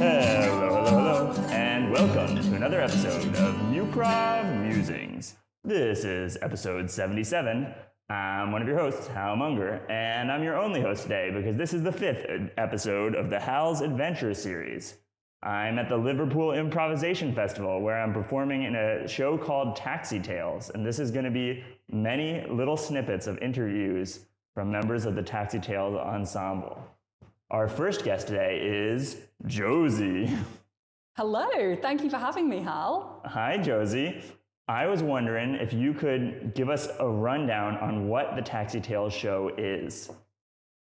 Hello, and welcome to another episode of Muprov Musings. This is episode 77. I'm one of your hosts, Hal Munger, and I'm your only host today because this is the 5th episode of the Hal's Adventure series. I'm at the Liverpool Improvisation Festival where I'm performing in a show called Taxi Tales, and this is going to be many little snippets of interviews from members of the Taxi Tales ensemble. Our first guest today is Josie. Hello, thank you for having me, Hal. Hi, Josie. I was wondering if you could give us a rundown on what the Taxi Tales show is.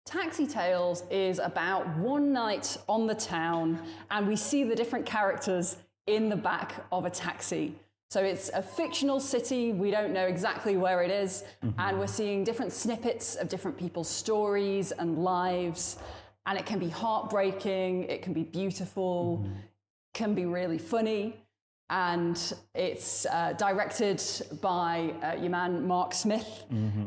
Taxi Tales is about one night on the town, and we see the different characters in the back of a taxi. So it's a fictional city, we don't know exactly where it is, and we're seeing different snippets of different people's stories and lives. And it can be heartbreaking, it can be beautiful, can be really funny. And it's directed by your man, Mark Smith.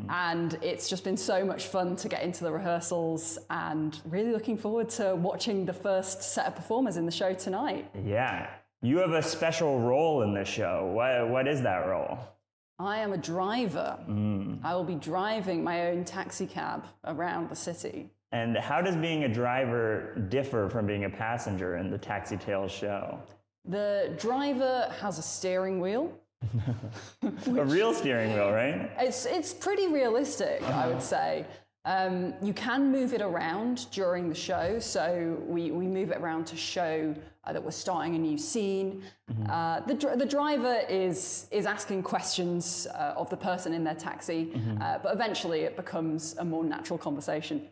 And it's just been so much fun to get into the rehearsals and really looking forward to watching the first set of performers in the show tonight. Yeah, you have a special role in this show. What is that role? I am a driver. I will be driving my own taxi cab around the city. And how does being a driver differ from being a passenger in the Taxi Tales show? The driver has a steering wheel. A real steering wheel, right? It's pretty realistic, I would say. You can move it around during the show, so we move it around to show that we're starting a new scene. The driver is asking questions of the person in their taxi, but eventually it becomes a more natural conversation.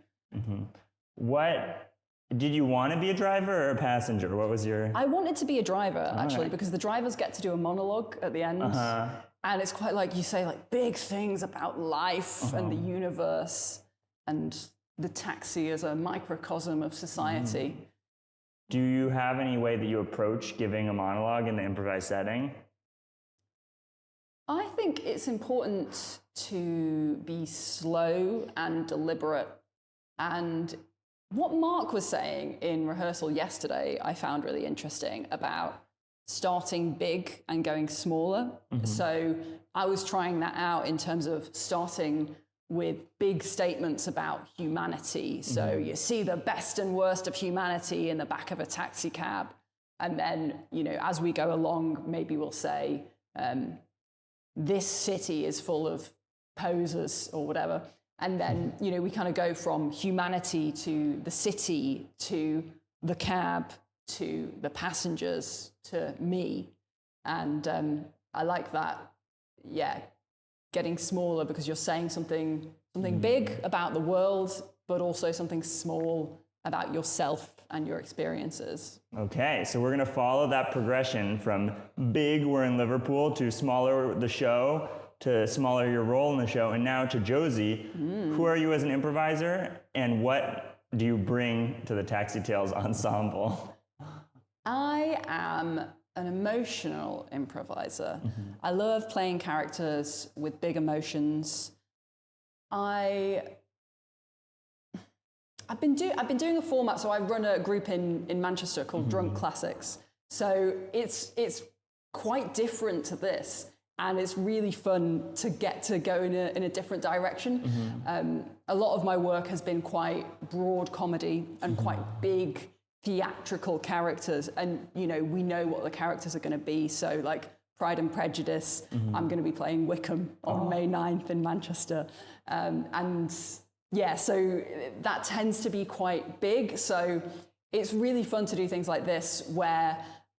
What did you want to be, a driver or a passenger? What was your... I wanted to be a driver, actually, because the drivers get to do a monologue at the end. And it's quite like you say like big things about life and the universe and the taxi as a microcosm of society. Do you have any way that you approach giving a monologue in the improvised setting? I think it's important to be slow and deliberate. And what Mark was saying in rehearsal yesterday, I found really interesting about starting big and going smaller. So I was trying that out in terms of starting with big statements about humanity. So you see the best and worst of humanity in the back of a taxi cab. And then, you know, as we go along, maybe we'll say, this city is full of posers or whatever. And then, you know, we kind of go from humanity to the city, to the cab, to the passengers, to me. And I like that, getting smaller because you're saying something big about the world, but also something small about yourself and your experiences. Okay, so we're going to follow that progression from big, we're in Liverpool, to smaller, the show, to smaller, your role in the show, and now to Josie. Who are you as an improviser, and what do you bring to the Taxi Tales ensemble? I am an emotional improviser. I love playing characters with big emotions. I've been doing a format, so I run a group in Manchester called Drunk Classics. So it's quite different to this. And it's really fun to get to go in a different direction. A lot of my work has been quite broad comedy and quite big theatrical characters. And, you know, we know what the characters are going to be. So like Pride and Prejudice, I'm going to be playing Wickham on May 9th in Manchester. So that tends to be quite big. So it's really fun to do things like this where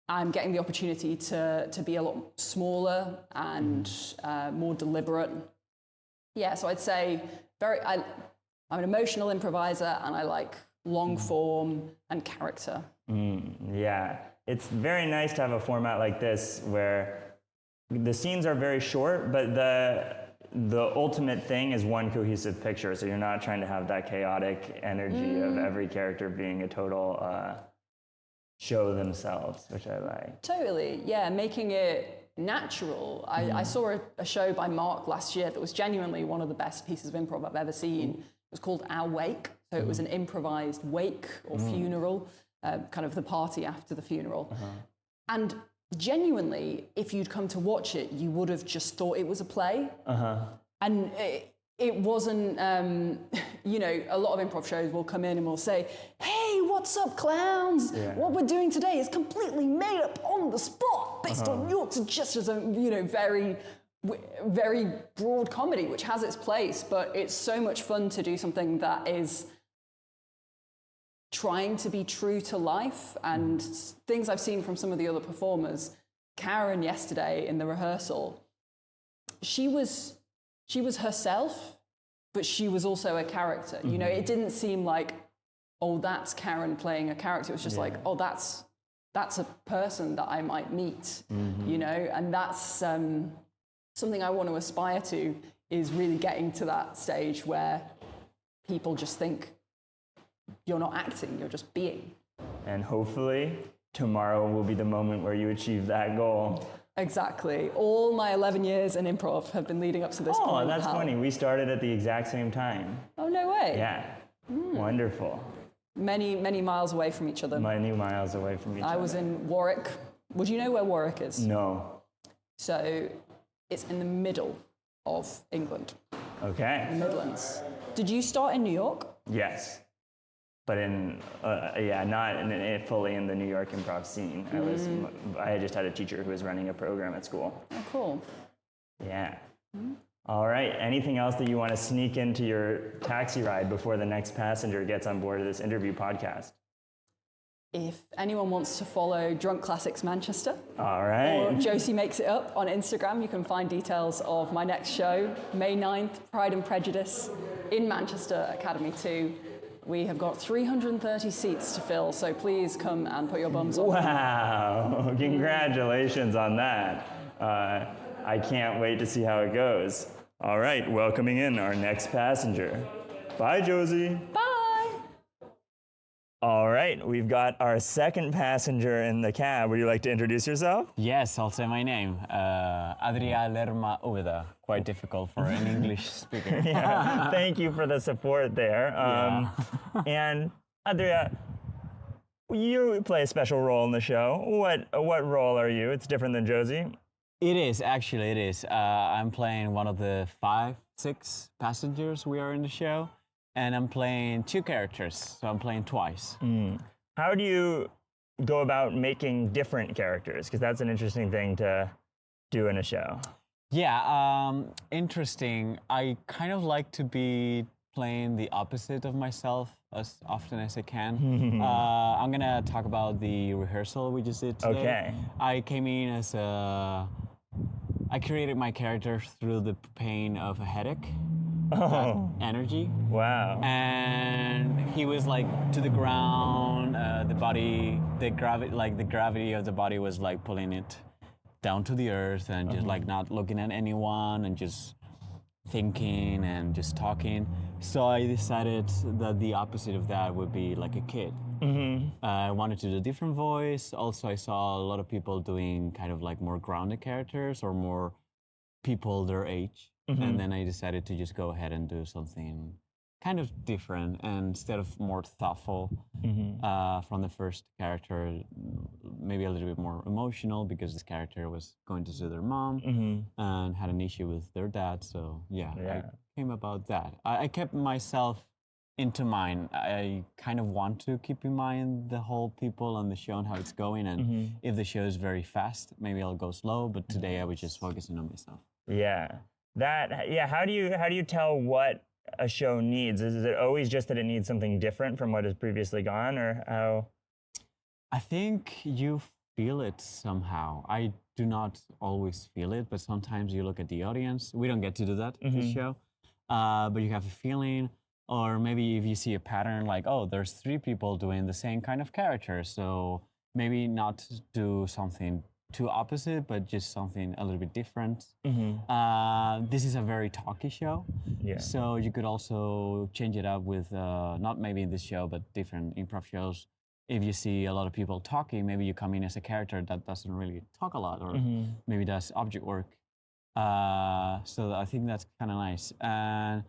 I'm getting the opportunity to be a lot smaller and more deliberate. Yeah, so I'd say I'm an emotional improviser and I like long form and character. Yeah, it's very nice to have a format like this where the scenes are very short, but the ultimate thing is one cohesive picture. So you're not trying to have that chaotic energy of every character being a total... show themselves, which I like. Totally, yeah, making it natural. I saw a show by Mark last year that was genuinely one of the best pieces of improv I've ever seen. It was called Our Wake, so it was an improvised wake or funeral. kind of the party after the funeral. And genuinely, if you'd come to watch it, you would have just thought it was a play. And it wasn't, you know, a lot of improv shows will come in and will say, hey, what's up, clowns? What we're doing today is completely made up on the spot based on your suggestions. You know, very, very broad comedy, which has its place, but it's so much fun to do something that is trying to be true to life. And things I've seen from some of the other performers, Karen yesterday in the rehearsal, she was herself, but she was also a character. You know, it didn't seem like, oh, that's Karen playing a character. It was just like, oh, that's a person that I might meet, you know, and that's something I want to aspire to, is really getting to that stage where people just think you're not acting, you're just being. And hopefully tomorrow will be the moment where you achieve that goal. Exactly. All my 11 years in improv have been leading up to this point. Oh, that's funny. We started at the exact same time. Oh, no way. Yeah. Wonderful. Many, many miles away from each other. Many miles away from each other. I was in Warwick. Would you know where Warwick is? No. So it's in the middle of England. Okay. The Midlands. Did you start in New York? Yes. But not fully in the New York improv scene. I just had a teacher who was running a program at school. Oh, cool. Yeah. All right. Anything else that you want to sneak into your taxi ride before the next passenger gets on board of this interview podcast? If anyone wants to follow Drunk Classics Manchester, all right, or Josie Makes It Up on Instagram, you can find details of my next show, May 9th, Pride and Prejudice in Manchester, Academy 2. We have got 330 seats to fill, so please come and put your bums on. Wow, congratulations on that. I can't wait to see how it goes. All right, welcoming in our next passenger. Bye, Josie. Bye. All right, we've got our second passenger in the cab. Would you like to introduce yourself? Yes, I'll say my name. Adrià Lerma. Quite difficult for an English speaker. Yeah, thank you for the support there. And Adrià, you play a special role in the show. What role are you? It's different than Josie. It is. I'm playing one of the 5-6 passengers we are in the show. And I'm playing 2 characters, so I'm playing twice. How do you go about making different characters? Because that's an interesting thing to do in a show. Yeah, interesting. I kind of like to be playing the opposite of myself as often as I can. I'm gonna talk about the rehearsal we just did today. Okay. I came in as I created my character through the pain of a headache. Energy. Wow. And he was like to the ground, the gravity of the body was like pulling it down to the earth, and just like not looking at anyone and just thinking and just talking. So I decided that the opposite of that would be like a kid. I wanted to do a different voice. Also, I saw a lot of people doing kind of like more grounded characters or more people their age. And then I decided to just go ahead and do something kind of different, and instead of more thoughtful from the first character, maybe a little bit more emotional, because this character was going to see their mom and had an issue with their dad. So I came about that. I kept myself into mind. I kind of want to keep in mind the whole people and the show and how it's going. And if the show is very fast, maybe I'll go slow. But today I was just focusing on myself. Yeah. How do you tell what a show needs? Is it always just that it needs something different from what has previously gone, or how? I think you feel it somehow. I do not always feel it, but sometimes you look at the audience. We don't get to do that in this show, but you have a feeling, or maybe if you see a pattern, like, oh, there's 3 people doing the same kind of character, so maybe not do something too opposite, but just something a little bit different. This is a very talky show, so you could also change it up with, not maybe in this show, but different improv shows. If you see a lot of people talking, maybe you come in as a character that doesn't really talk a lot, or maybe does object work. So I think that's kind of nice. And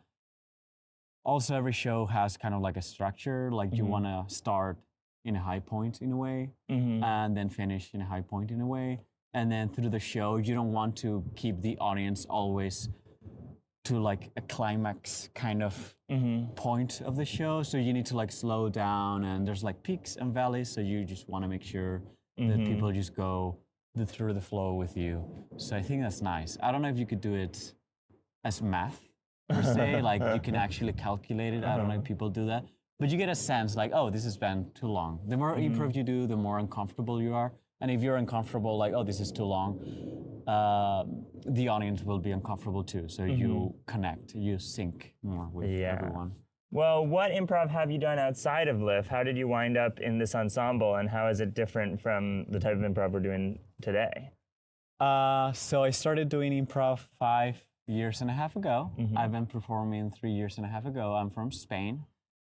also every show has kind of like a structure, like you want to start in a high point in a way, Mm-hmm. and then finish in a high point in a way. And then through the show, you don't want to keep the audience always to like a climax kind of point of the show. So you need to like slow down, and there's like peaks and valleys. So you just want to make sure that people just go through the flow with you. So I think that's nice. I don't know if you could do it as math per se, like you can actually calculate it. I don't know if people do that, but you get a sense like, oh, this has been too long. The more improv you do, the more uncomfortable you are. And if you're uncomfortable, like, oh, this is too long, the audience will be uncomfortable too. So you connect, you sync more with everyone. Well, what improv have you done outside of LIF? How did you wind up in this ensemble, and how is it different from the type of improv we're doing today? So I started doing improv 5.5 years ago. I've been performing 3 years and a half ago. I'm from Spain.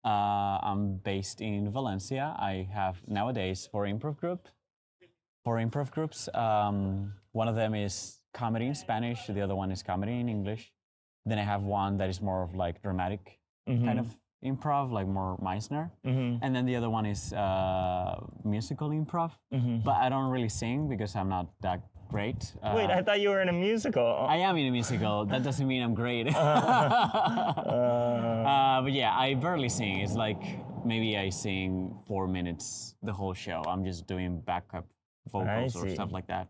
I'm based in Valencia. I have nowadays four improv groups. One of them is comedy in Spanish. The other one is comedy in English. Then I have one that is more of like dramatic kind of improv, like more Meisner. And then the other one is musical improv. But I don't really sing because I'm not that great. Wait, I thought you were in a musical. I am in a musical. That doesn't mean I'm great. But yeah, I barely sing. It's like maybe I sing 4 minutes the whole show. I'm just doing backup vocals or stuff like that.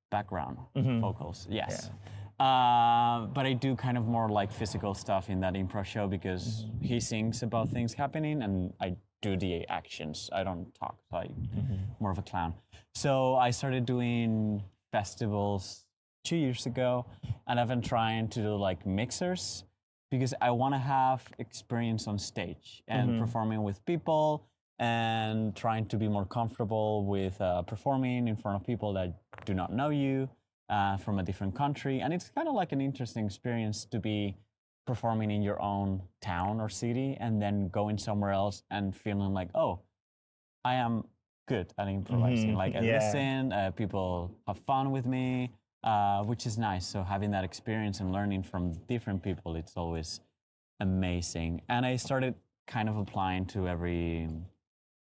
Background vocals, yes. But I do kind of more like physical stuff in that improv show because he sings about things happening and I do the actions. I don't talk, so I'm more of a clown. So I started doing festivals 2 years ago, and I've been trying to do like mixers because I want to have experience on stage and performing with people and trying to be more comfortable with performing in front of people that do not know you from a different country. And it's kind of like an interesting experience to be performing in your own town or city and then going somewhere else and feeling like, oh, I am good at improvising. Like I listen, people have fun with me, which is nice. So having that experience and learning from different people, it's always amazing. And I started kind of applying to every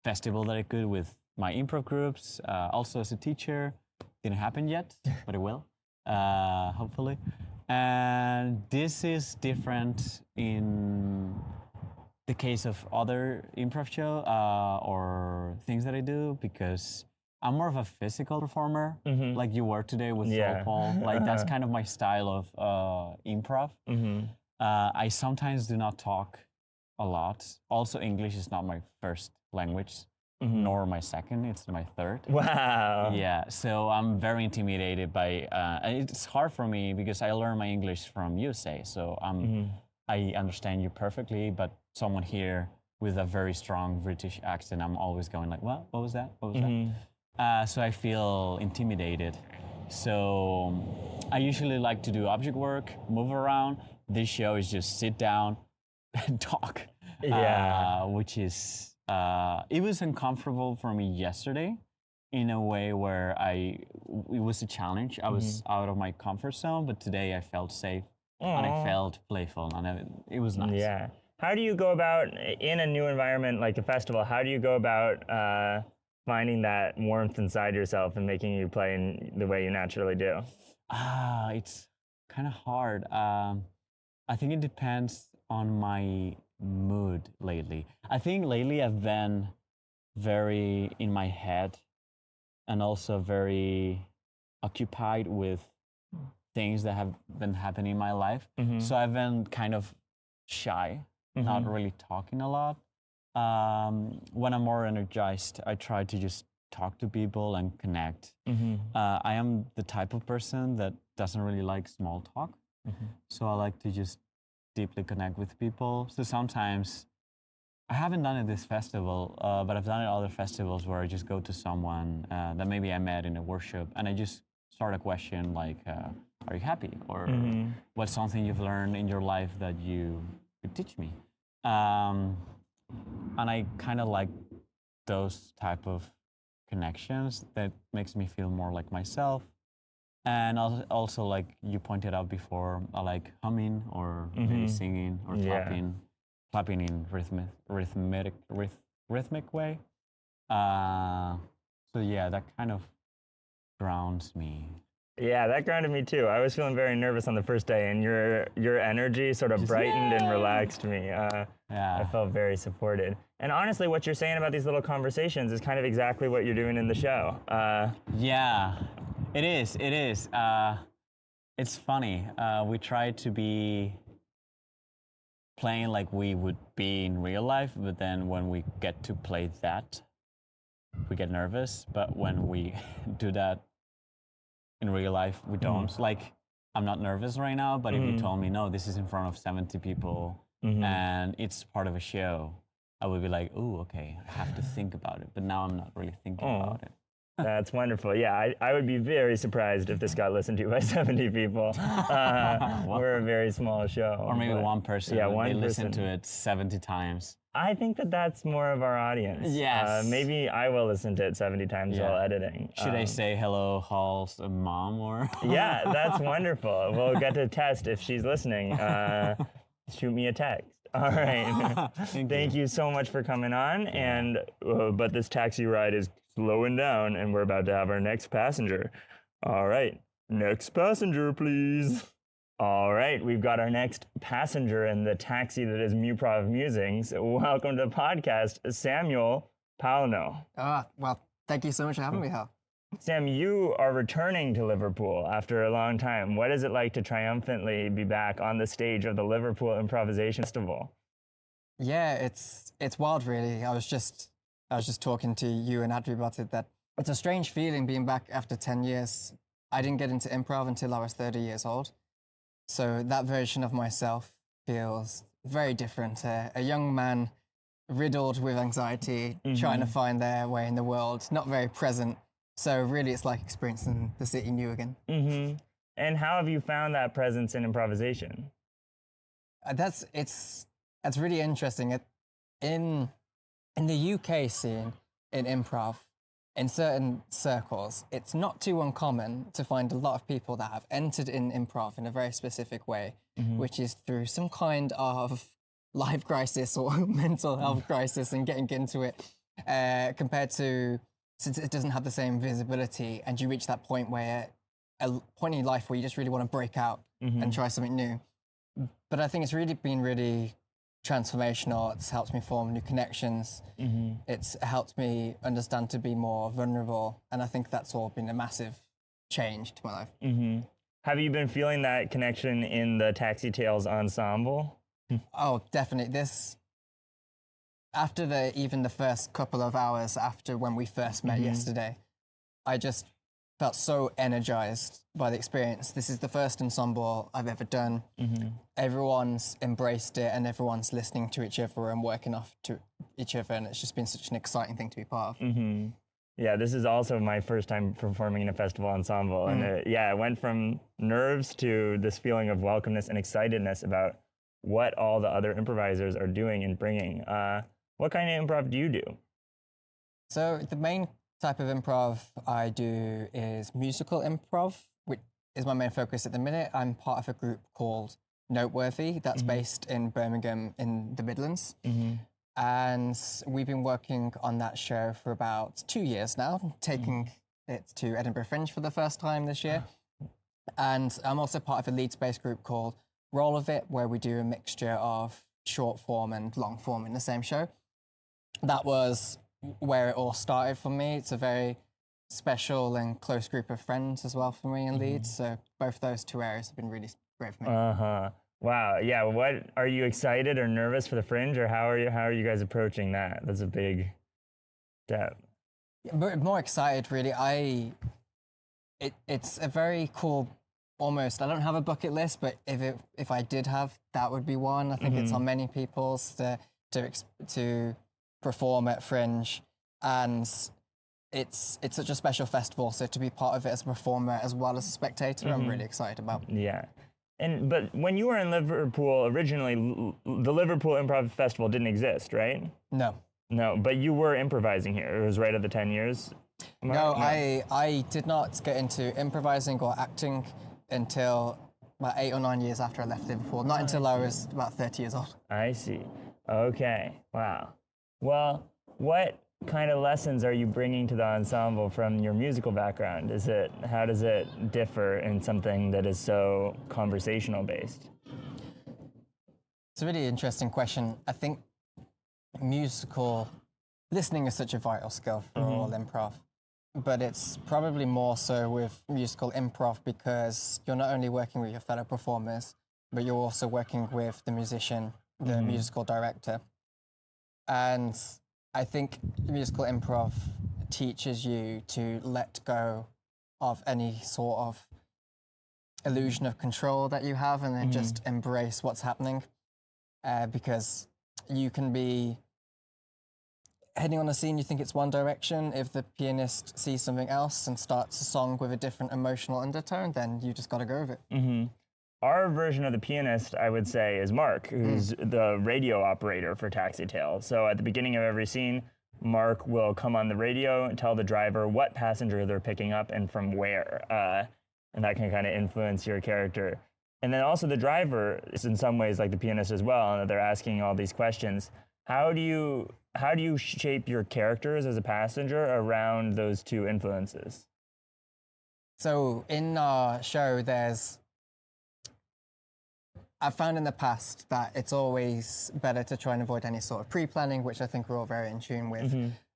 festival that I could with my improv groups, also as a teacher. Didn't happen yet, but it will, hopefully. And this is different in the case of other improv show or things that I do because I'm more of a physical performer, like you were today with Paul. Like that's kind of my style of improv. I sometimes do not talk a lot. Also, English is not my first language, nor my second. It's my third. Wow. Yeah, so I'm very intimidated by. It's hard for me because I learned my English from USA, so I understand you perfectly. But someone here with a very strong British accent, I'm always going like, "What? What was that? What was that?" So I feel intimidated. So I usually like to do object work, move around. This show is just sit down and talk. Which is it was uncomfortable for me yesterday in a way where it was a challenge. I was out of my comfort zone, but today I felt safe and I felt playful and it was nice. Yeah. How do you go about, in a new environment like a festival, how do you go about finding that warmth inside yourself and making you play in the way you naturally do? It's kind of hard. I think it depends on my mood lately. I think lately I've been very in my head and also very occupied with things that have been happening in my life. So I've been kind of shy, not really talking a lot. When I'm more energized, I try to just talk to people and connect. I am the type of person that doesn't really like small talk. So I like to just deeply connect with people. So sometimes, I haven't done it this festival, but I've done it at other festivals where I just go to someone that maybe I met in a workshop and I just start a question like, are you happy? Or what's something you've learned in your life that you could teach me? And I kind of like those type of connections that makes me feel more like myself. And also, like you pointed out before, I like humming or maybe singing or clapping in rhythmic way. So yeah, that kind of grounds me. Yeah, that grounded me too. I was feeling very nervous on the first day, and your energy sort of brightened and relaxed me. Yeah. I felt very supported. And honestly, what you're saying about these little conversations is kind of exactly what you're doing in the show. Yeah, it is. It is. It's funny. We try to be playing like we would be in real life, but then when we get to play that, we get nervous. But when we do that in real life, we don't. Like, I'm not nervous right now, but if you told me, no, this is in front of 70 people and it's part of a show, I would be like, ooh, okay, I have to think about it. But now I'm not really thinking about it. That's wonderful. Yeah, I would be very surprised if this got listened to by 70 people. We're a very small show. Or maybe one person. Yeah, they listen to it 70 times. I think that's more of our audience. Yes. Maybe I will listen to it 70 times while editing. Should I say hello, Hall's mom or? Yeah, that's wonderful. We'll get to test if she's listening. Shoot me a text. All right. Thank you so much for coming on. And but this taxi ride is slowing down, and we're about to have our next passenger. All right, next passenger, please. All right, we've got our next passenger in the taxi that is Muprov Musings. Welcome to the podcast, Samuel Pownall. Well, thank you so much for having me, Hal. Sam, you are returning to Liverpool after a long time. What is it like to triumphantly be back on the stage of the Liverpool Improvisation Festival? Yeah, it's wild, really. I was just talking to you and Adrià about it, that it's a strange feeling being back after 10 years. I didn't get into improv until I was 30 years old. So that version of myself feels very different. A young man riddled with anxiety, trying to find their way in the world, not very present. So really it's like experiencing the city new again. And how have you found that presence in improvisation? That's really interesting. In the UK scene, in improv, in certain circles, it's not too uncommon to find a lot of people that have entered in improv in a very specific way, which is through some kind of life crisis or mental health crisis and getting into it, compared to, since it doesn't have the same visibility, and you reach that point where, a point in your life where you just really want to break out and try something new. But I think it's really been really transformational. It's helped me form new connections. It's helped me understand to be more vulnerable. And I think that's all been a massive change to my life. Have you been feeling that connection in the Taxi Tales ensemble? Oh, definitely. After even the first couple of hours after when we first met yesterday, I just felt so energized by the experience. This is the first ensemble I've ever done. Everyone's embraced it and everyone's listening to each other and working off to each other, and it's just been such an exciting thing to be part of. Yeah, this is also my first time performing in a festival ensemble. And it went from nerves to this feeling of welcomeness and excitedness about what all the other improvisers are doing and bringing. What kind of improv do you do? So the main type of improv I do is musical improv, which is my main focus at the minute. I'm part of a group called Noteworthy that's based in Birmingham in the Midlands. And we've been working on that show for about 2 years now, taking it to Edinburgh Fringe for the first time this year. And I'm also part of a Leeds-based group called Roll of It, where we do a mixture of short form and long form in the same show. That was where it all started for me. It's a very special and close group of friends as well for me in Leeds. So both those two areas have been really great for me. Wow. Yeah. What are you excited or nervous for the Fringe, or how are you guys approaching that? That's a big step. More excited, really. It's a very cool. Almost, I don't have a bucket list, but if I did have, that would be one. I think it's on many people's to perform at Fringe, and it's such a special festival. So to be part of it as a performer as well as a spectator, I'm really excited about. Yeah. But when you were in Liverpool originally, the Liverpool Improv Festival didn't exist, right? No. No, but you were improvising here. It was right at the 10 years. No, I did not get into improvising or acting until about 8 or 9 years after I left Liverpool. Not until I was about 30 years old. I see. Okay. Wow. Well, what kind of lessons are you bringing to the ensemble from your musical background? How does it differ in something that is so conversational based? It's a really interesting question. I think musical listening is such a vital skill for all improv, but it's probably more so with musical improv because you're not only working with your fellow performers, but you're also working with the musician, the musical director. And I think musical improv teaches you to let go of any sort of illusion of control that you have and then just embrace what's happening. Because you can be heading on a scene, you think it's one direction. If the pianist sees something else and starts a song with a different emotional undertone, then you just got to go with it. Our version of the pianist, I would say, is Mark, who's the radio operator for Taxi Tale. So at the beginning of every scene, Mark will come on the radio and tell the driver what passenger they're picking up and from where. And that can kind of influence your character. And then also the driver is in some ways like the pianist as well, and they're asking all these questions. How do you shape your characters as a passenger around those two influences? So in our show, I've found in the past that it's always better to try and avoid any sort of pre-planning, which I think we're all very in tune with,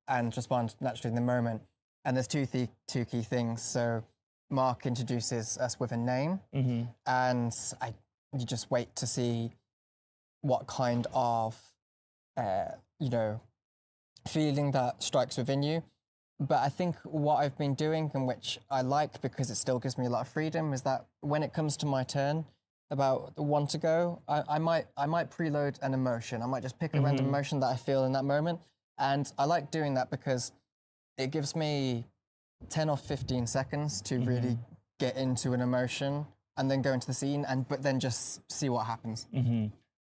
and respond naturally in the moment. And there's two key things. So Mark introduces us with a name, and you just wait to see what kind of, feeling that strikes within you. But I think what I've been doing, and which I like because it still gives me a lot of freedom, is that when it comes to my turn, about one to go, I might preload an emotion. I might just pick a random emotion that I feel in that moment. And I like doing that because it gives me 10 or 15 seconds to really get into an emotion and then go into the scene, but then just see what happens.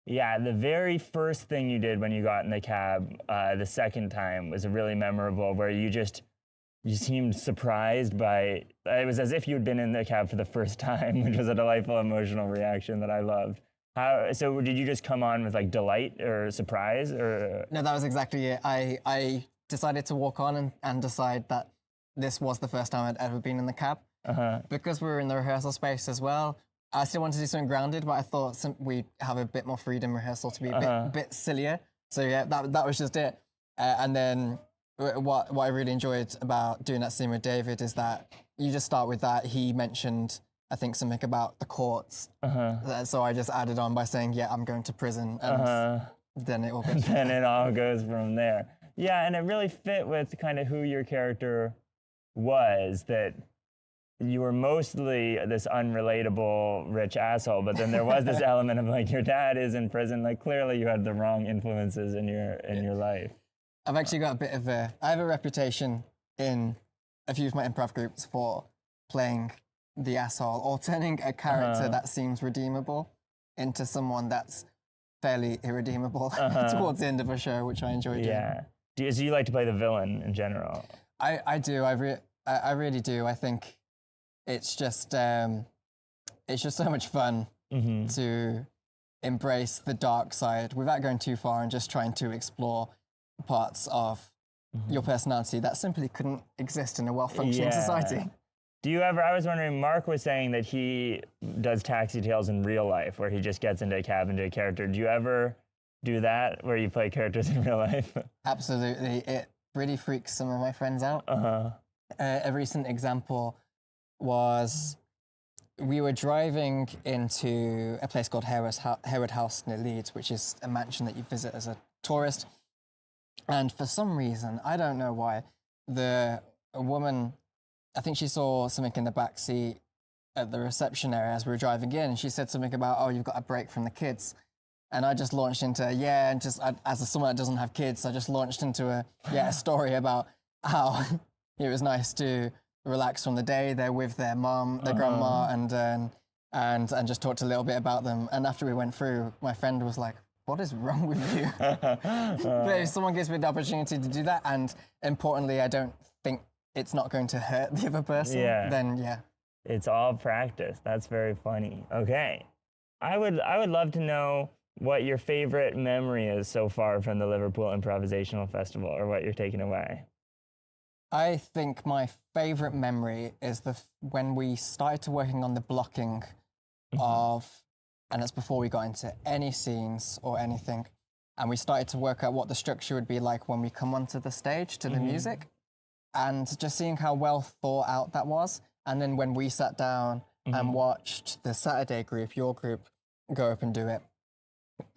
Yeah, the very first thing you did when you got in the cab the second time was really memorable, where you seemed surprised by, it was as if you'd been in the cab for the first time, which was a delightful emotional reaction that I loved. So did you just come on with like delight or surprise or? No, that was exactly it. I decided to walk on and decide that this was the first time I'd ever been in the cab. Because we were in the rehearsal space as well, I still wanted to do something grounded, but I thought we'd have a bit more freedom rehearsal to be a bit sillier. So yeah, that was just it. And then what I really enjoyed about doing that scene with David is that you just start with that. He mentioned, I think, something about the courts. So I just added on by saying, yeah, I'm going to prison. And then it all goes from Then it all goes from there. Yeah, and it really fit with kind of who your character was, that you were mostly this unrelatable rich asshole, but then there was this element of like, your dad is in prison. Like, clearly you had the wrong influences in your life. I've actually got I have a reputation in a few of my improv groups for playing the asshole or turning a character that seems redeemable into someone that's fairly irredeemable towards the end of a show, which I enjoy doing. Yeah. So you like to play the villain in general? I do. I really do. I think it's just so much fun to embrace the dark side without going too far and just trying to explore parts of your personality that simply couldn't exist in a well-functioning society. I was wondering, Mark was saying that he does Taxi Tales in real life, where he just gets into a cab into a character. Do you ever do that, where you play characters in real life? Absolutely. It really freaks some of my friends out. A recent example was we were driving into a place called Herod House near Leeds, which is a mansion that you visit as a tourist. And for some reason, I don't know why, a woman, I think she saw something in the back seat at the reception area as we were driving in, and she said something about, oh, you've got a break from the kids. And I just launched into, as someone that doesn't have kids, I just launched into a story about how it was nice to relax from the day. They're with their mom, their grandma, and just talked a little bit about them. And after we went through, my friend was like, what is wrong with you? But if someone gives me the opportunity to do that, and importantly, I don't think it's not going to hurt the other person, then yeah. It's all practice. That's very funny. Okay. I would love to know what your favorite memory is so far from the Liverpool Improvisational Festival, or what you're taking away. I think my favorite memory is when we started to working on the blocking of, and that's before we got into any scenes or anything, and we started to work out what the structure would be like when we come onto the stage to the music, and just seeing how well thought out that was. And then when we sat down and watched the Saturday group, your group, go up and do it,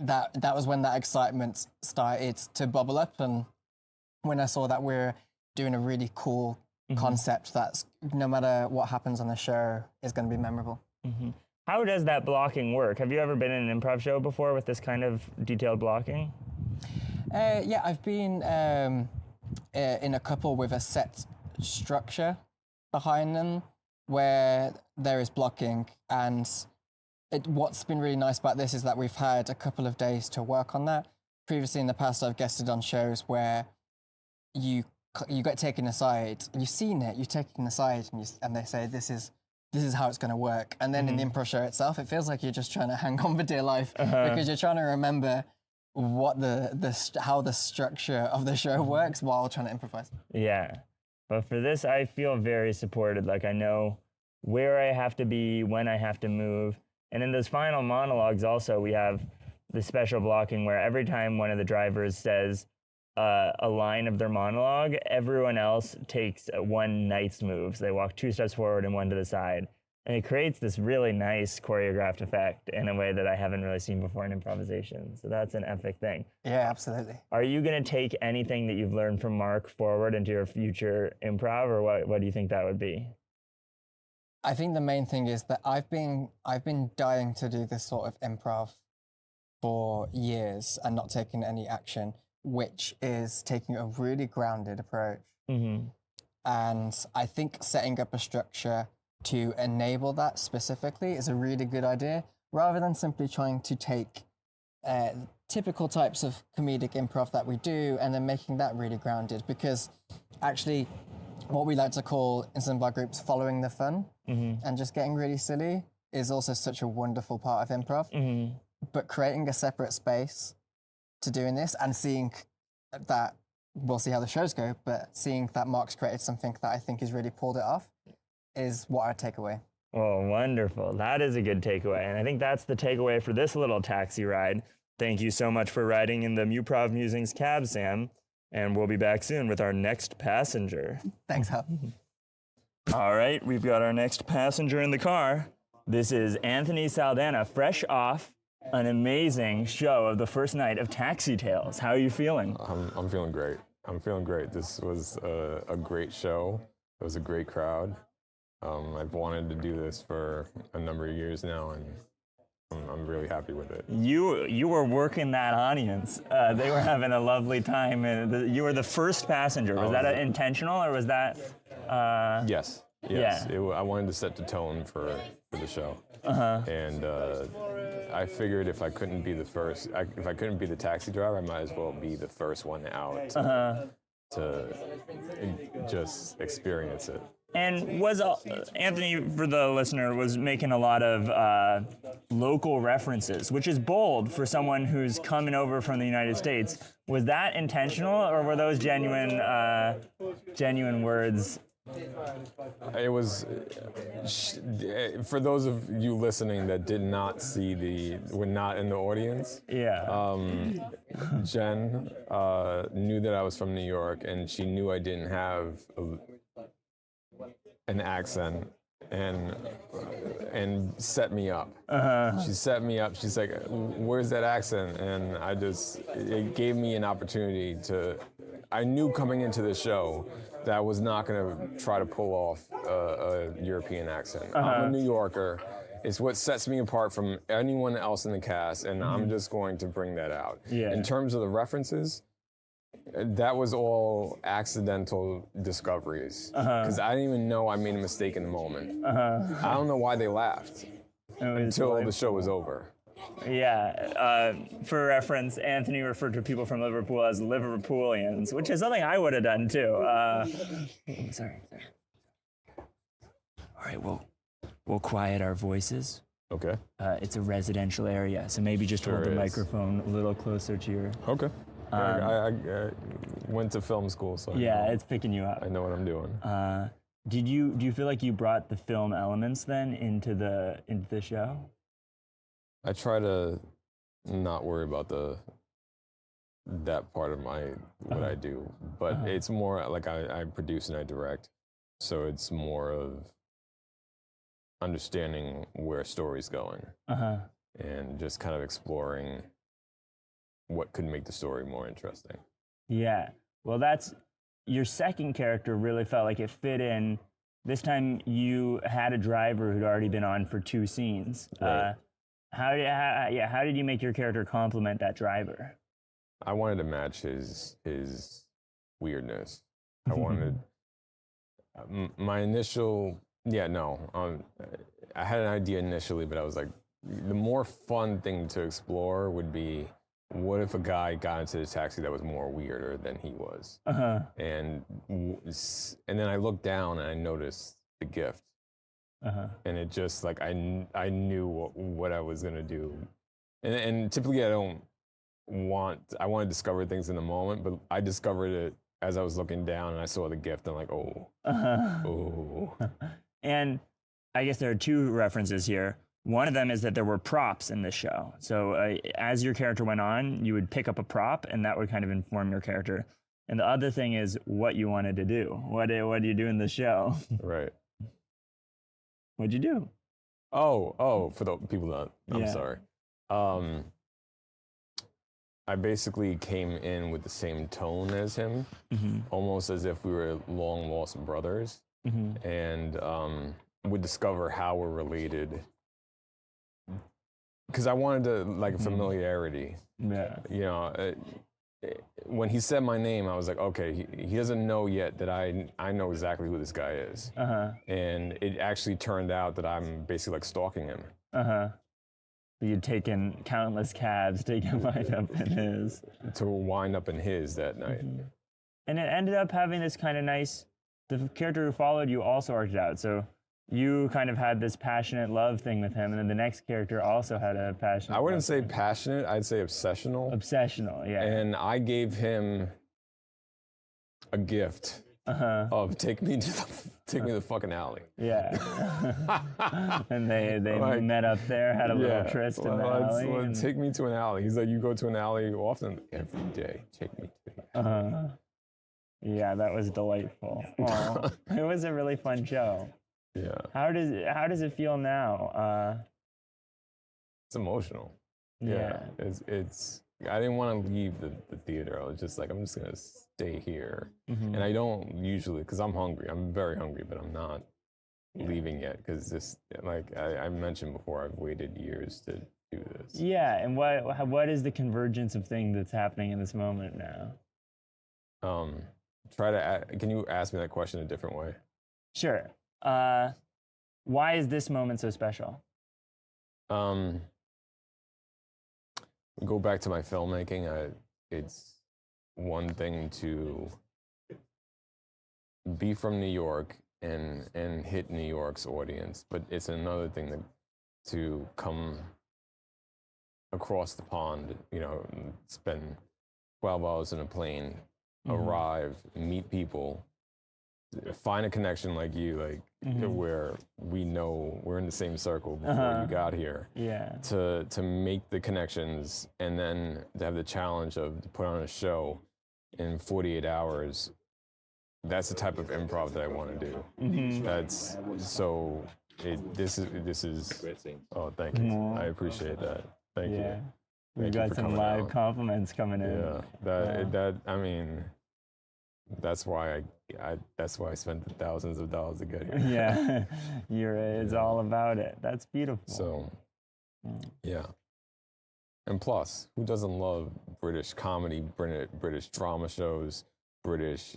that was when that excitement started to bubble up. And when I saw that we're doing a really cool concept that's, no matter what happens on the show, is going to be memorable. How does that blocking work? Have you ever been in an improv show before with this kind of detailed blocking? Yeah, I've been in a couple with a set structure behind them where there is blocking. And what's been really nice about this is that we've had a couple of days to work on that. Previously in the past, I've guested on shows where you get taken aside, you've seen it, you're taken aside, and they say, this is how it's going to work. And then in the improv show itself, it feels like you're just trying to hang on for dear life because you're trying to remember what how the structure of the show works while trying to improvise. Yeah. But for this, I feel very supported. Like, I know where I have to be, when I have to move. And in those final monologues also, we have the special blocking where every time one of the drivers says a line of their monologue, everyone else takes one nice move. So they walk 2 steps forward and 1 to the side. And it creates this really nice choreographed effect in a way that I haven't really seen before in improvisation. So that's an epic thing. Yeah, absolutely. Are you going to take anything that you've learned from Mark forward into your future improv, or what do you think that would be? I think the main thing is that I've been dying to do this sort of improv for years and not taking any action, which is taking a really grounded approach. And I think setting up a structure to enable that specifically is a really good idea, rather than simply trying to take typical types of comedic improv that we do and then making that really grounded. Because actually, what we like to call in some of our groups following the fun and just getting really silly is also such a wonderful part of improv. But creating a separate space to doing this and seeing that, we'll see how the shows go, but seeing that Mark's created something that I think has really pulled it off is what I take away. Oh, wonderful. That is a good takeaway. And I think that's the takeaway for this little taxi ride. Thank you so much for riding in the Muprov Musings cab, Sam. And we'll be back soon with our next passenger. Thanks, Hal. All right, we've got our next passenger in the car. This is Anthony Saldana, fresh off an amazing show of the first night of Taxi Tales. How are you feeling? I'm feeling great. I'm feeling great. This was a great show. It was a great crowd. I've wanted to do this for a number of years now, and I'm really happy with it. You were working that audience. They were having a lovely time, and you were the first passenger. Was that intentional, or was that? Yes. Yeah. I wanted to set the tone for the show, and I figured if I couldn't be the first, if I couldn't be the taxi driver, I might as well be the first one out to just experience it. And was Anthony, for the listener, was making a lot of local references, which is bold for someone who's coming over from the United States. Was that intentional, or were those genuine words? It was, for those of you listening that did not see were not in the audience. Yeah. Jen knew that I was from New York, and she knew I didn't have an accent, and set me up. She set me up. She's like, "Where's that accent?" And it gave me an opportunity to. I knew coming into the show that I was not going to try to pull off a European accent. I'm a New Yorker. It's what sets me apart from anyone else in the cast, and I'm just going to bring that out. Yeah. In terms of the references, that was all accidental discoveries, because I didn't even know I made a mistake in the moment. I don't know why they laughed until the show was over. Yeah. For reference, Anthony referred to people from Liverpool as Liverpoolians, which is something I would have done too. Sorry. All right, we'll quiet our voices. Okay. It's a residential area, so maybe just hold the is. microphone a little closer to your. Okay. I went to film school, so Yeah, it's picking you up. I know what I'm doing. Do you feel like you brought the film elements then into the show? I try to not worry about that part of what I do, but it's more like I produce and I direct, so it's more of understanding where a story's going and just kind of exploring what could make the story more interesting. Yeah. Well, that's your second character really felt like it fit in. This time you had a driver who'd already been on for 2 scenes. Right. How did you make your character complement that driver? I wanted to match his weirdness. I wanted my initial I had an idea initially, but I was like, the more fun thing to explore would be, what if a guy got into the taxi that was more weirder than he was? And then I looked down and I noticed the gift, and it just like I knew what I was gonna do, and typically I want to discover things in the moment, but I discovered it as I was looking down and I saw the gift. I'm like, oh. And I guess there are 2 references here. One of them is that there were props in this show. So as your character went on, you would pick up a prop, and that would kind of inform your character. And the other thing is what you wanted to do. What do you do in the show? Right. What'd you do? Oh, for the people that I'm Yeah. sorry. I basically came in with the same tone as him, almost as if we were long lost brothers, and would discover how we're related. Because I wanted to like familiarity. Yeah. You know, when he said my name, I was like, okay, he doesn't know yet that I know exactly who this guy is. And it actually turned out that I'm basically like stalking him. You'd taken countless cabs to wind up in his. To wind up in his that night. And it ended up having this kind of nice, the character who followed you also arced out. So you kind of had this passionate love thing with him, and then the next character also had a passionate I wouldn't love say thing. passionate, I'd say obsessional. Obsessional, yeah. And I gave him a gift of take me to the fucking alley. Yeah. And they Like, met up there, had a little tryst in the alley. and- Take me to an alley. He's like, you go to an alley often? Every day. Take me to an alley. Yeah, that was delightful. Aw, it was a really fun show. Yeah. How does it feel now? It's emotional. Yeah. It's I didn't want to leave the theater. I was just like, I'm just gonna stay here. And I don't usually, because I'm hungry. I'm very hungry, but I'm not leaving yet, because this, like I mentioned before, I've waited years to do this. Yeah, and what is the convergence of things that's happening in this moment now? Can you ask me that question a different way? Sure. Why is this moment so special? Go back to my filmmaking. It's one thing to be from New York and hit New York's audience, but it's another thing to come across the pond, spend 12 hours in a plane, arrive, meet people, find a connection like you, where we know we're in the same circle before you got here. Yeah. To make the connections, and then to have the challenge of to put on a show in 48 hours. That's the type of improv that I want to do. That's so. This is. Oh, thank you. I appreciate that. Thank you. We've Thank you got for some coming live out. compliments coming in. Yeah, I mean, that's why I spent the thousands of dollars to get here. Yeah, it's all about it. That's beautiful. So, yeah. And plus, who doesn't love British comedy, British drama shows, British,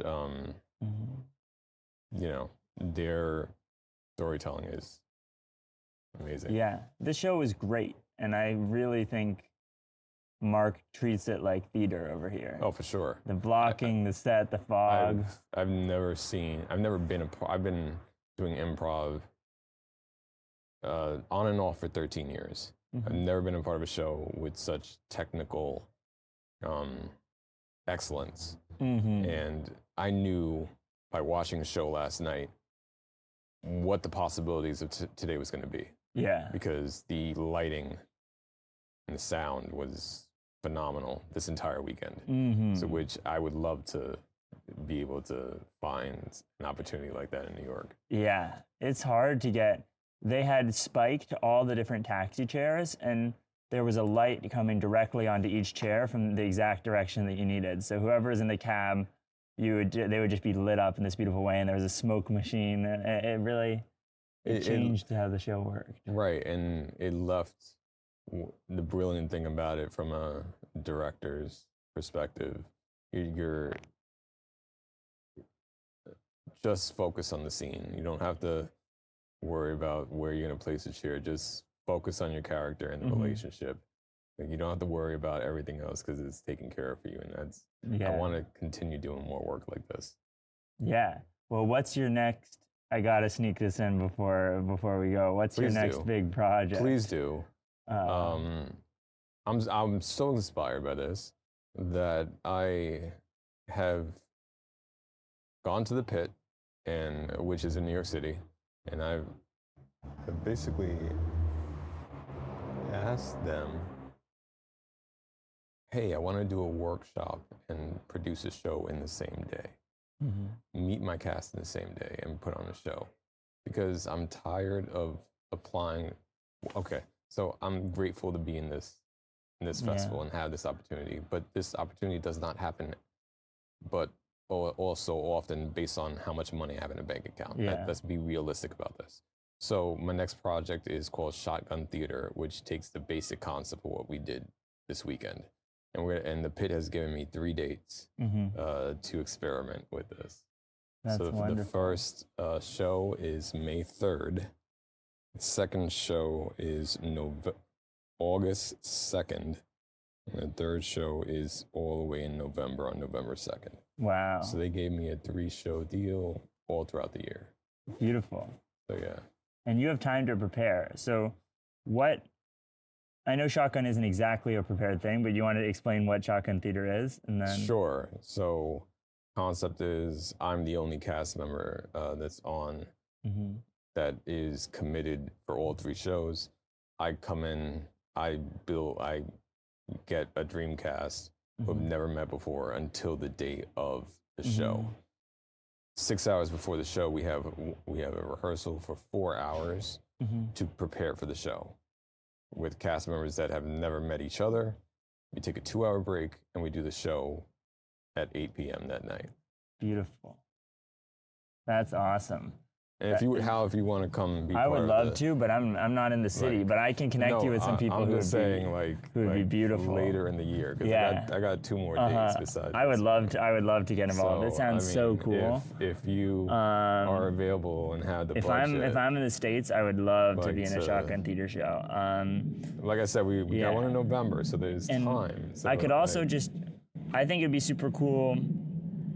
their storytelling is amazing. Yeah, this show is great, and I really think Mark treats it like theater over here. Oh, for sure. The blocking, the set, the fog. I've been doing improv on and off for 13 years. I've never been a part of a show with such technical excellence. And I knew by watching the show last night what the possibilities of today was going to be. Yeah. Because the lighting and the sound was phenomenal this entire weekend. So which I would love to be able to find an opportunity like that in New York. Yeah, it's hard to get. They had spiked all the different taxi chairs, and there was a light coming directly onto each chair from the exact direction that you needed. So whoever's in the cab, they would just be lit up in this beautiful way, and there was a smoke machine. And it really changed how the show worked. Right, and it left the brilliant thing about it from a director's perspective. You're just focus on the scene. You don't have to worry about where you're going to place a chair. Just focus on your character and the relationship. Like, you don't have to worry about everything else because it's taken care of for you. And I want to continue doing more work like this. Yeah. Well, what's your next? I gotta sneak this in before we go. What's your next big project? Please do. I'm so inspired by this that I have gone to the Pit, which is in New York City, and I've basically asked them, hey, I want to do a workshop and produce a show in the same day. Meet my cast in the same day and put on a show, because I'm tired of applying. Okay, so I'm grateful to be in this festival and have this opportunity, but this opportunity does not happen, but also often based on how much money I have in a bank account. Let's be realistic about this. So my next project is called Shotgun Theater, which takes the basic concept of what we did this weekend. And the Pit has given me 3 dates to experiment with this. That's wonderful. The first show is May 3rd. The second show is August 2nd. And the third show is all the way in November, on November 2nd. Wow. So they gave me a 3-show deal all throughout the year. Beautiful. So yeah. And you have time to prepare. So I know Shotgun isn't exactly a prepared thing, but you want to explain what Shotgun Theater is? And then Sure. So concept is I'm the only cast member that's on that is committed for all 3 shows. I come in, I get a dream cast who I've never met before until the day of the show. 6 hours before the show, we have a rehearsal for 4 hours to prepare for the show, with cast members that have never met each other. We take a 2-hour break and we do the show at 8 p.m. that night. Beautiful. That's awesome. And if you want to come be I part would of love to, but I'm not in the city. But I can connect you with some people who would be beautiful later in the year. Because I got 2 more dates besides. I would love to get involved. It sounds so cool. If you are available and have the budget. If I'm in the States, I would love to be in a Shotgun Theater show. Like I said, we got one in November, so there's time. So I could also I think it'd be super cool.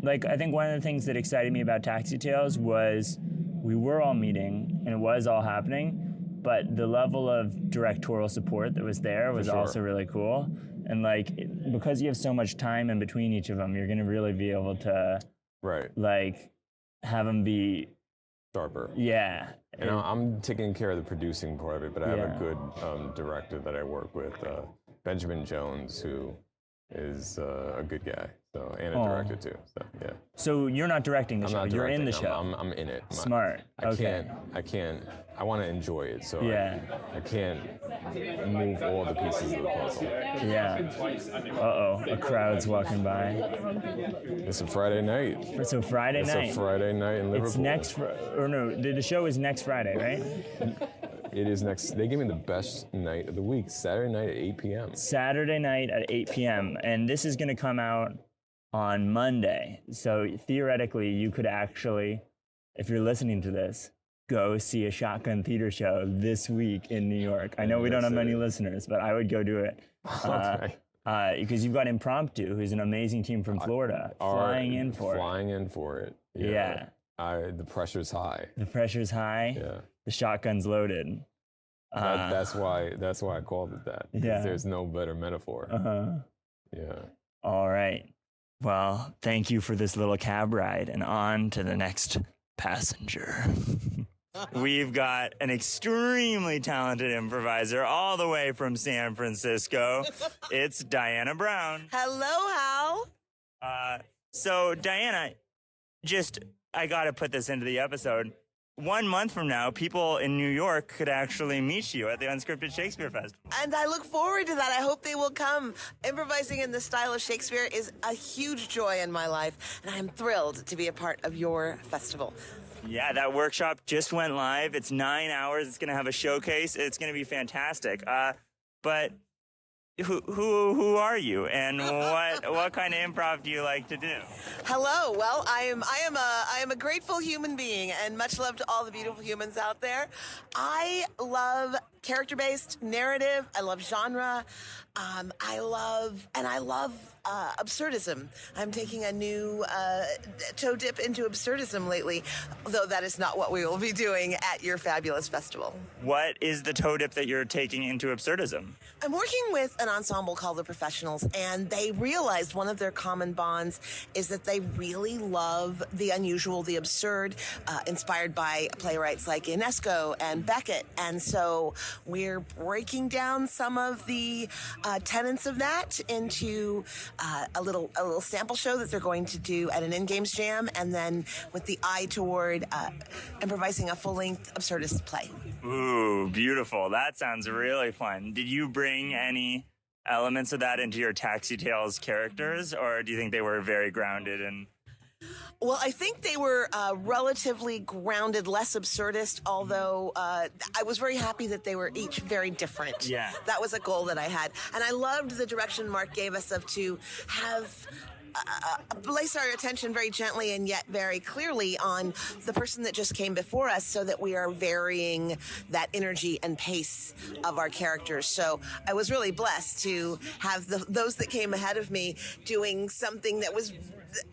Like, I think one of the things that excited me about Taxi Tales was we were all meeting and it was all happening, but the level of directorial support that was there was also really cool. And because you have so much time in between each of them, you're going to really be able to have them be sharper. Yeah. And I'm taking care of the producing part of it, but I have a good director that I work with, Benjamin Jones, who is a good guy, and a director too. So yeah. So you're not directing the show. You're in the show. I'm in it. Smart. I can't. I want to enjoy it. So I can't move all the pieces of the puzzle. Yeah. A crowd's walking by. It's a Friday night. So Friday night. It's a Friday night in Liverpool. It's the show is next Friday, right? It is next. They give me the best night of the week, Saturday night at 8 p.m. Saturday night at 8 p.m. And this is going to come out on Monday. So theoretically, you could actually, if you're listening to this, go see a Shotgun Theater show this week in New York. I know we don't have many listeners, but I would go do it. Okay. Because you've got Impromptu, who's an amazing team from Florida, flying in for it. Yeah. The pressure's high. The pressure's high. Yeah. The shotgun's loaded. That's why I called it that. Yeah. There's no better metaphor. Yeah. All right. Well, thank you for this little cab ride, and on to the next passenger. We've got an extremely talented improviser all the way from San Francisco. It's Diana Brown. Hello, Hal. So Diana, I got to put this into the episode. 1 month from now, people in New York could actually meet you at the Unscripted Shakespeare Festival. And I look forward to that. I hope they will come. Improvising in the style of Shakespeare is a huge joy in my life, and I'm thrilled to be a part of your festival. Yeah, that workshop just went live. It's 9 hours. It's going to have a showcase. It's going to be fantastic. But who are you, and what kind of improv do you like to do? Hello. Well, I am a grateful human being, and much love to all the beautiful humans out there. I love character-based narrative. I love genre. I love absurdism. I'm taking a new toe dip into absurdism lately, though that is not what we will be doing at your fabulous festival. What is the toe dip that you're taking into absurdism? I'm working with an ensemble called The Professionals, and they realized one of their common bonds is that they really love the unusual, the absurd, inspired by playwrights like Ionesco and Beckett. And so we're breaking down some of the tenets of that into a little sample show that they're going to do at an in-games jam, and then with the eye toward improvising a full-length absurdist play. Ooh, beautiful. That sounds really fun. Did you bring any elements of that into your Taxi Tales characters, or do you think they were very grounded in... Well, I think they were relatively grounded, less absurdist, although I was very happy that they were each very different. Yeah. That was a goal that I had. And I loved the direction Mark gave us to have place our attention very gently and yet very clearly on the person that just came before us, so that we are varying that energy and pace of our characters. So I was really blessed to have those that came ahead of me doing something that was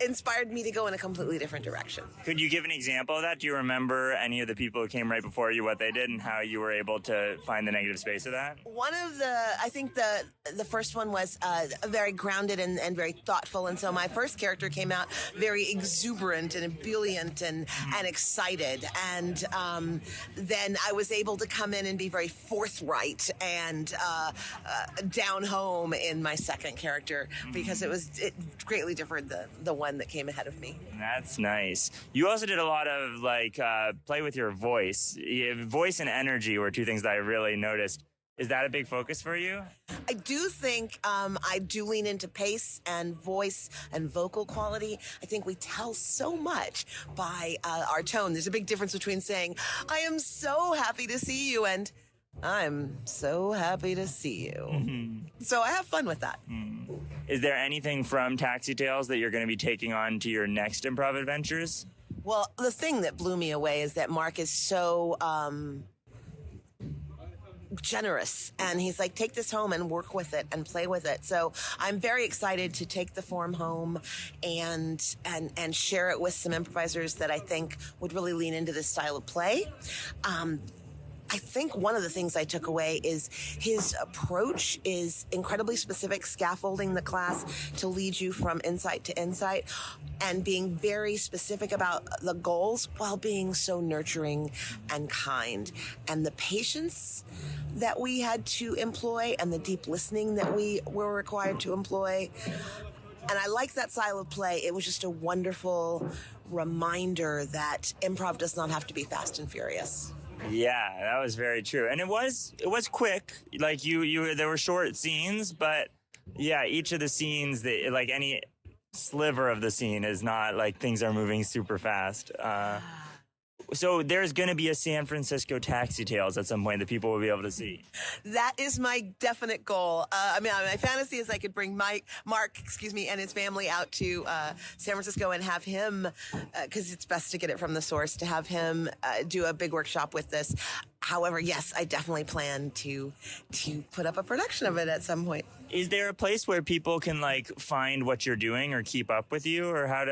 inspired me to go in a completely different direction. Could you give an example of that? Do you remember any of the people who came right before you, what they did, and how you were able to find the negative space of that? I think the first one was very grounded and very thoughtful, and so my first character came out very exuberant and ebullient and excited, and then I was able to come in and be very forthright and down home in my second character, because it was greatly different the one that came ahead of me. That's nice. You also did a lot of play with your voice. Voice and energy were two things that I really noticed. Is that a big focus for you? I do think I do lean into pace and voice and vocal quality. I think we tell so much by our tone. There's a big difference between saying, "I am so happy to see you," and "I'm so happy to see you." Mm-hmm. So I have fun with that. Mm. Is there anything from Taxi Tales that you're going to be taking on to your next improv adventures? Well, the thing that blew me away is that Mark is so generous, and he's like, take this home and work with it and play with it. So I'm very excited to take the form home and share it with some improvisers that I think would really lean into this style of play. I think one of the things I took away is his approach is incredibly specific, scaffolding the class to lead you from insight to insight, and being very specific about the goals while being so nurturing and kind. And the patience that we had to employ and the deep listening that we were required to employ. And I like that style of play. It was just a wonderful reminder that improv does not have to be fast and furious. Yeah, that was very true. And it was quick. Like there were short scenes, but yeah, each of the scenes, like any sliver of the scene is not like things are moving super fast. So there's going to be a San Francisco Taxi Tales at some point that people will be able to see. That is my definite goal. My fantasy is I could bring Mark, and his family out to San Francisco and have him, because it's best to get it from the source, to have him do a big workshop with this. However, yes, I definitely plan to put up a production of it at some point. Is there a place where people can find what you're doing or keep up with you, or how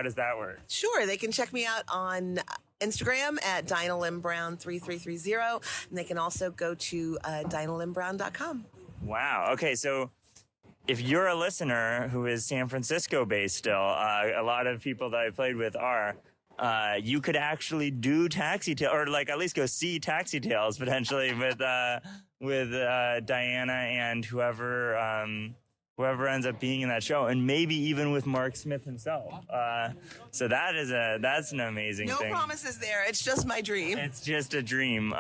does that work? Sure, they can check me out on Instagram at DinahLymBrown3330, and they can also go to DinahLymBrown.com. Wow. Okay, so if you're a listener who is San Francisco based still, a lot of people that I played with are, you could actually do Taxi Tales, or like at least go see Taxi Tales potentially with Diana and whoever ends up being in that show, and maybe even with Mark Smith himself. So that's an amazing thing. No promises there. It's just my dream. It's just a dream.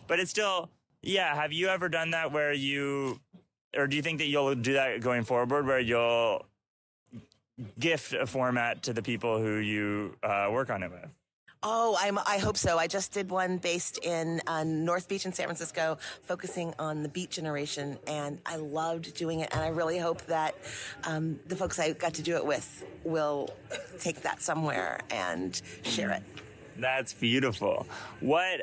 But it's still, yeah. Have you ever done that where or do you think that you'll do that going forward, where you'll gift a format to the people who you work on it with? Oh, I hope so. I just did one based in North Beach in San Francisco, focusing on the Beat generation, and I loved doing it. And I really hope that the folks I got to do it with will take that somewhere and share it. That's beautiful. What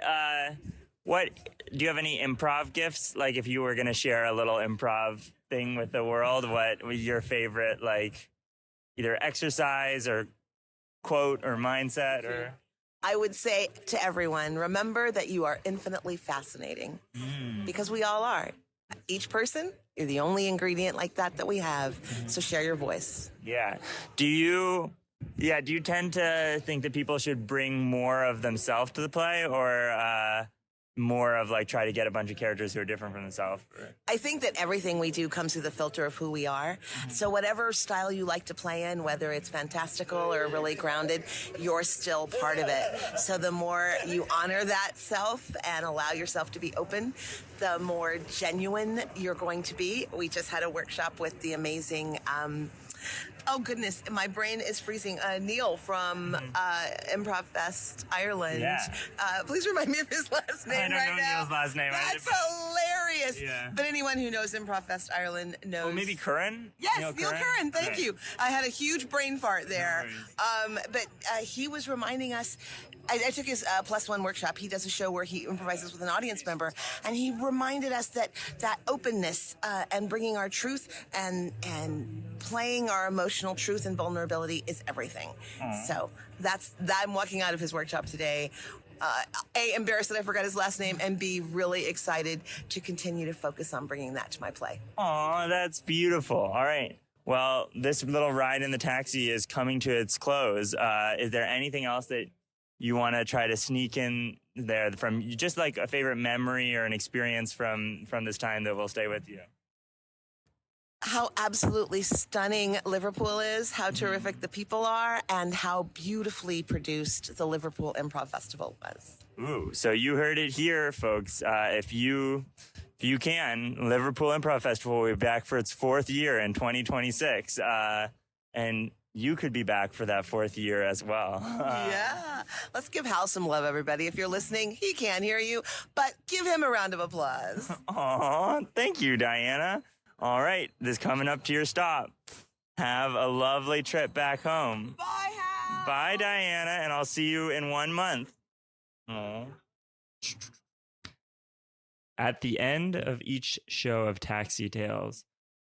do you have any improv gifts? Like, if you were going to share a little improv thing with the world, what was your favorite, like, either exercise or quote or mindset or? I would say to everyone, remember that you are infinitely fascinating, because we all are. Each person, you're the only ingredient like that we have. So share your voice. Yeah. Do you tend to think that people should bring more of themselves to the play, or more of like try to get a bunch of characters who are different from themselves? I think that everything we do comes through the filter of who we are. So whatever style you like to play in, whether it's fantastical or really grounded, you're still part of it. So the more you honor that self and allow yourself to be open, the more genuine you're going to be. We just had a workshop with the amazing oh goodness, my brain is freezing. Neil from Improv Fest Ireland. Yeah. Please remind me of his last name I don't know now. Neil's last name. That's hilarious. Yeah. But anyone who knows Improv Fest Ireland knows. Well, maybe Curran? Yes, Neil Curran. Thank Right. you. I had a huge brain fart there. But he was reminding us. I took his +1 workshop. He does a show where he improvises with an audience member, and he reminded us that openness and bringing our truth and playing our emotional truth and vulnerability is everything. So I'm walking out of his workshop today. A, embarrassed that I forgot his last name, and B, really excited to continue to focus on bringing that to my play. Aw, that's beautiful. All right. Well, this little ride in the taxi is coming to its close. Is there anything else that you want to try to sneak in there from just like a favorite memory or an experience from this time that will stay with you? How absolutely stunning Liverpool is, how terrific the people are, and how beautifully produced the Liverpool Improv Festival was. Ooh, so you heard it here, folks. If you can, Liverpool Improv Festival will be back for its 4th year in 2026. And you could be back for that 4th year as well. Yeah. Let's give Hal some love, everybody. If you're listening, he can't hear you, but give him a round of applause. Aw, thank you, Diana. All right, this is coming up to your stop. Have a lovely trip back home. Bye, Hal. Bye, Diana, and I'll see you in 1 month. Aw. At the end of each show of Taxi Tales,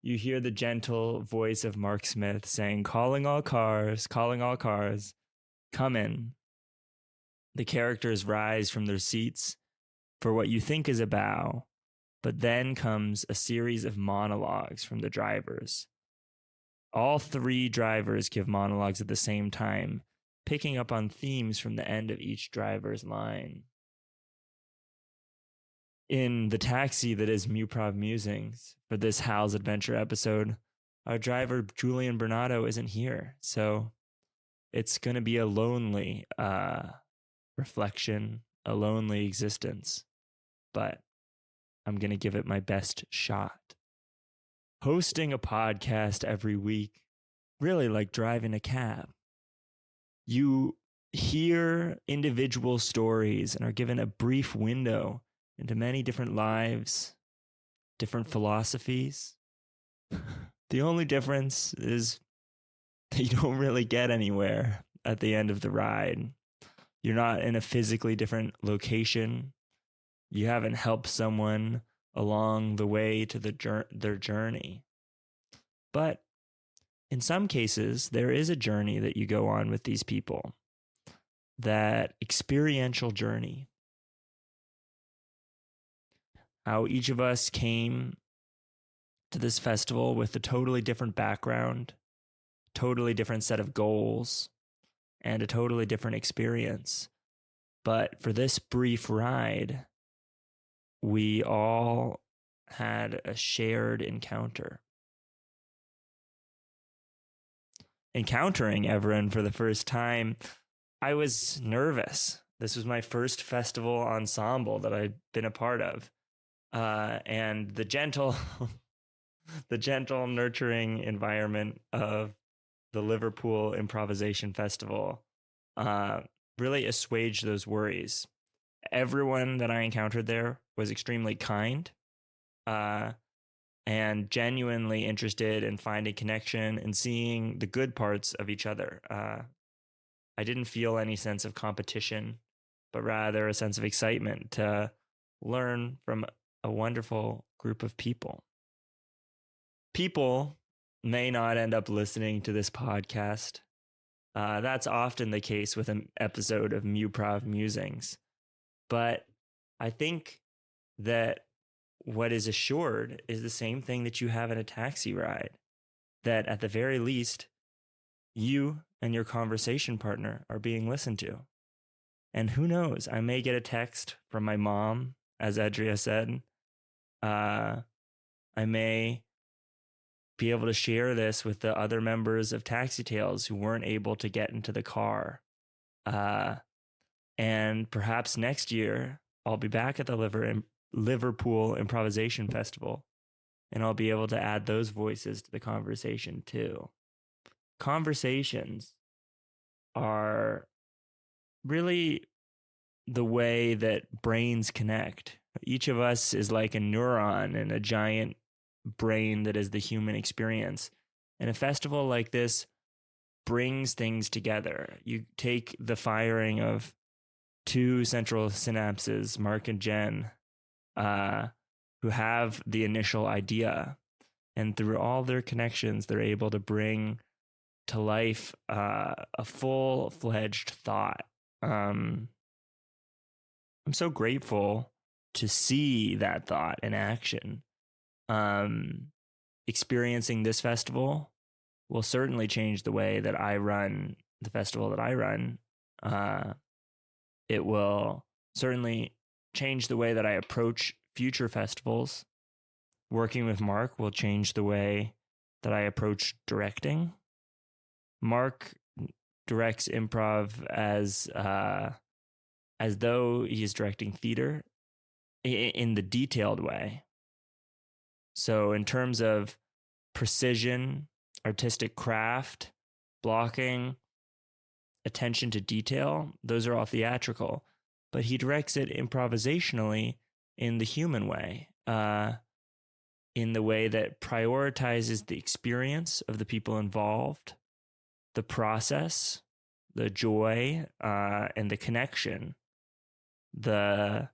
you hear the gentle voice of Mark Smith saying, calling all cars, come in. The characters rise from their seats for what you think is a bow, but then comes a series of monologues from the drivers. All 3 drivers give monologues at the same time, picking up on themes from the end of each driver's line. In the taxi that is Muprov Musings, for this Hal's Adventure episode, our driver, Julian Bernardo, isn't here. So it's going to be a lonely reflection, a lonely existence. But I'm going to give it my best shot. Hosting a podcast every week, really like driving a cab. You hear individual stories and are given a brief window into many different lives, different philosophies. The only difference is that you don't really get anywhere at the end of the ride. You're not in a physically different location. You haven't helped someone along the way to their journey. But in some cases, there is a journey that you go on with these people. that experiential journey. How each of us came to this festival with a totally different background, totally different set of goals, and a totally different experience. But for this brief ride, we all had a shared encounter. Encountering Everin for the first time, I was nervous. This was my first festival ensemble that I'd been a part of. And the gentle, nurturing environment of the Liverpool Improvisation Festival really assuaged those worries. Everyone that I encountered there was extremely kind and genuinely interested in finding connection and seeing the good parts of each other. I didn't feel any sense of competition, but rather a sense of excitement to learn from a wonderful group of people. People may not end up listening to this podcast. That's often the case with an episode of Muprov Musings. But I think that what is assured is the same thing that you have in a taxi ride, that at the very least, you and your conversation partner are being listened to. And who knows, I may get a text from my mom, as Adrià said. I may be able to share this with the other members of Taxi Tales who weren't able to get into the car. And perhaps next year, I'll be back at the Liverpool Improvisation Festival, and I'll be able to add those voices to the conversation too. Conversations are really the way that brains connect. Each of us is like a neuron in a giant brain that is the human experience. And a festival like this brings things together. You take the firing of two central synapses, Mark and Jen, who have the initial idea, and through all their connections, they're able to bring to life a full-fledged thought. I'm so grateful to see that thought in action. Experiencing this festival will certainly change the way that I run the festival that I run. It will certainly change the way that I approach future festivals. Working with Mark will change the way that I approach directing. Mark directs improv as though he's directing theater in the detailed way. So in terms of precision, artistic craft, blocking, attention to detail, those are all theatrical. But he directs it improvisationally in the human way, in the way that prioritizes the experience of the people involved, the process, the joy, and the connection. That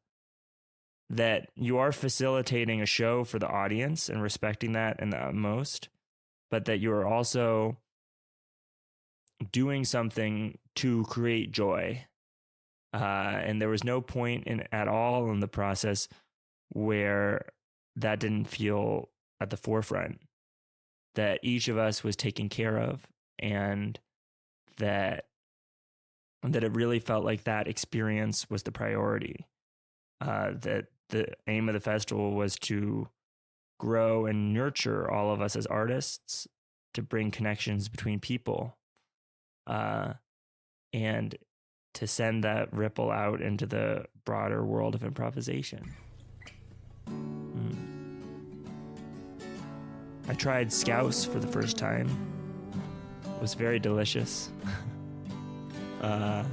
you are facilitating a show for the audience and respecting that in the utmost, but that you are also doing something to create joy. And there was no point at all in the process where that didn't feel at the forefront, that each of us was taken care of, and that it really felt like that experience was the priority. That the aim of the festival was to grow and nurture all of us as artists, to bring connections between people, and to send that ripple out into the broader world of improvisation. I tried scouse for the first time. It was very delicious. I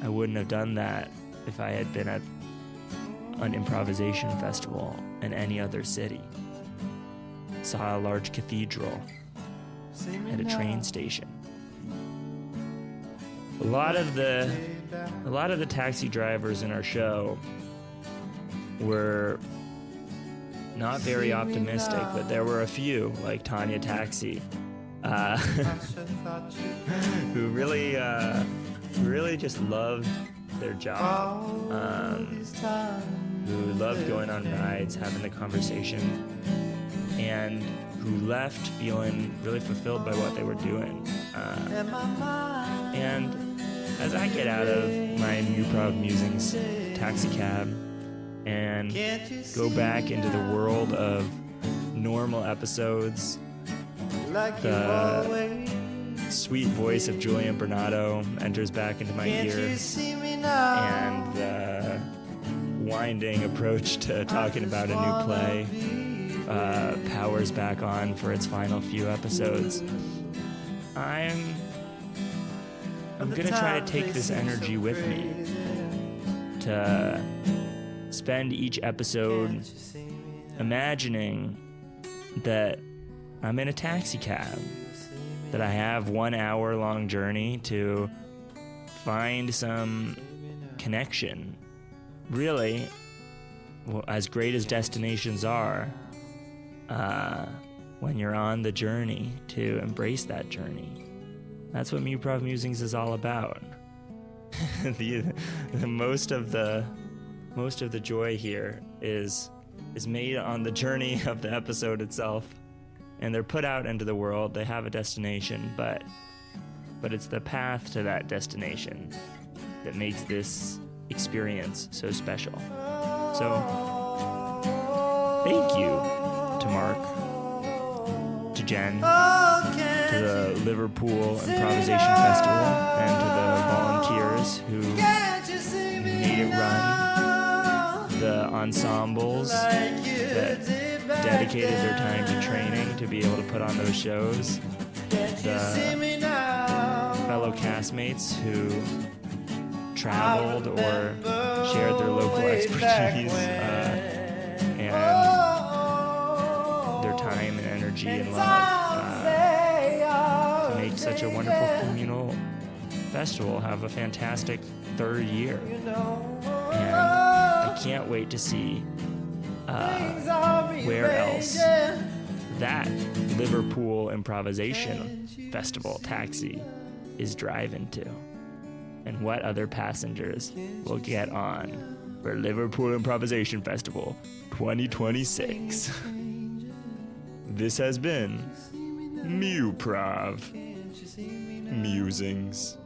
wouldn't have done that if I had been at an improvisation festival in any other city. Saw a large cathedral and a train station. A lot of the taxi drivers in our show were not very optimistic, but there were a few, like Tanya Taxi, who really who really just loved their job, who loved going on rides, having the conversation, and who left feeling really fulfilled by what they were doing. And as I get out of my Muprov Musings taxi cab and go back into the world of normal episodes, the sweet voice of Julian Bernardo enters back into my ear, and the winding approach to talking about a new play powers back on for its final few episodes. I'm gonna try to take this energy with me to spend each episode imagining that I'm in a taxi cab, that I have 1 hour long journey to find some connection. Really, well, as great as destinations are, when you're on the journey, to embrace that journey. That's what Muprov Musings is all about. the most of the joy here is made on the journey of the episode itself, and they're put out into the world. They have a destination, but it's the path to that destination that makes this experience so special. So thank you to Mark, to Jen, to the Liverpool Improvisation Festival, and to the volunteers who made it run, the ensembles that dedicated their time to training to be able to put on those shows, the fellow castmates who traveled or shared their local expertise and their time and energy and love to make such a wonderful communal festival have a fantastic third year. And I can't wait to see where else that Liverpool Improvisation Festival taxi is driving to, and what other passengers will get on for Liverpool Improvisation Festival 2026. This has been Muprov Musings.